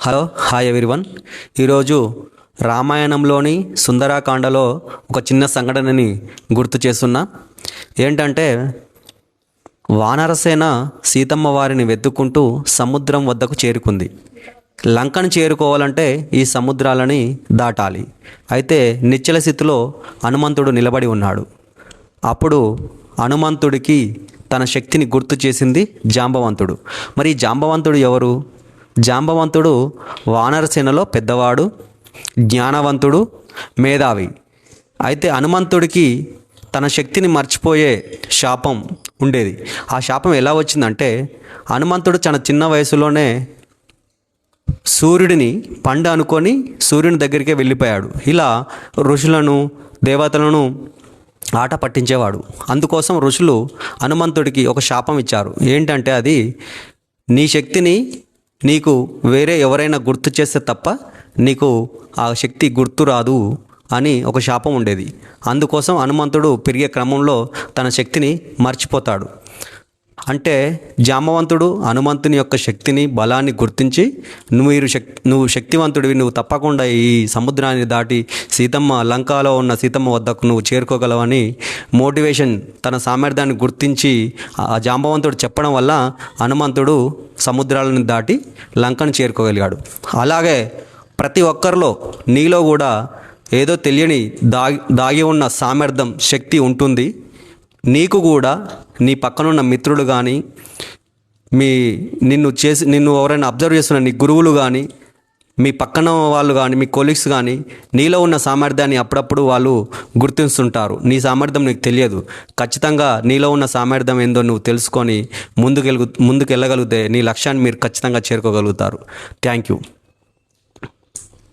Hello hi everyone. ఈరోజు రామాయణంలోని సుందరాకాండలో ఒక చిన్న సంఘటనని గుర్తు చేస్తున్నా. ఏంటంటే వానరసేన సీతమ్మ వారిని వెతుక్కుంటూ సముద్రం వద్దకు చేరుకుంది. లంకను చేరుకోవాలంటే ఈ సముద్రాలని దాటాలి. అయితే నిశ్చల స్థితిలో హనుమంతుడు నిలబడి ఉన్నాడు. అప్పుడు హనుమంతుడికి తన శక్తిని గుర్తు చేసింది జాంబవంతుడు. మరి ఈ జాంబవంతుడు ఎవరు? జాంబవంతుడు వానరసేనలో పెద్దవాడు, జ్ఞానవంతుడు, మేధావి. అయితే హనుమంతుడికి తన శక్తిని మర్చిపోయే శాపం ఉండేది. ఆ శాపం ఎలా వచ్చిందంటే, హనుమంతుడు తన చిన్న వయసులోనే సూర్యుడిని పండు అనుకొని సూర్యుని దగ్గరికే వెళ్ళిపోయాడు. ఇలా ఋషులను, దేవతలను ఆట పట్టించేవాడు. అందుకోసం ఋషులు హనుమంతుడికి ఒక శాపం ఇచ్చారు. ఏంటంటే అది, నీ శక్తిని నీకు వేరే ఎవరైనా గుర్తు చేస్తే తప్ప నీకు ఆ శక్తి గుర్తు రాదు అని ఒక శాపం ఉండేది. అందుకోసం హనుమంతుడు పెరిగే క్రమంలో తన శక్తిని మర్చిపోతాడు. అంటే జాంబవంతుడు హనుమంతుని యొక్క శక్తిని, బలాన్ని గుర్తించి నువ్వు శక్తివంతుడివి, నువ్వు తప్పకుండా ఈ సముద్రాన్ని దాటి లంకలో ఉన్న సీతమ్మ వద్దకు నువ్వు చేరుకోగలవని మోటివేషన్, తన సామర్థ్యాన్ని గుర్తించి ఆ జాంబవంతుడు చెప్పడం వల్ల హనుమంతుడు సముద్రాలను దాటి లంకను చేరుకోగలిగాడు. అలాగే ప్రతి ఒక్కరిలో, నీలో కూడా ఏదో తెలియని దాగి ఉన్న సామర్థ్యం, శక్తి ఉంటుంది. నీకు కూడా నీ పక్కనున్న మిత్రులు కానీ, నిన్ను ఎవరైనా అబ్జర్వ్ చేస్తున్న నీ గురువులు కానీ, మీ పక్కన వాళ్ళు కానీ, మీ కొలీగ్స్ కానీ నీలో ఉన్న సామర్థ్యాన్ని అప్పుడప్పుడు వాళ్ళు గుర్తిస్తుంటారు. నీ సామర్థ్యం నీకు తెలియదు. ఖచ్చితంగా నీలో ఉన్న సామర్థ్యం ఏందో నువ్వు తెలుసుకొని ముందుకెళ్ళగలిగితే నీ లక్ష్యాన్ని మీరు ఖచ్చితంగా చేరుకోగలుగుతారు. Thank you.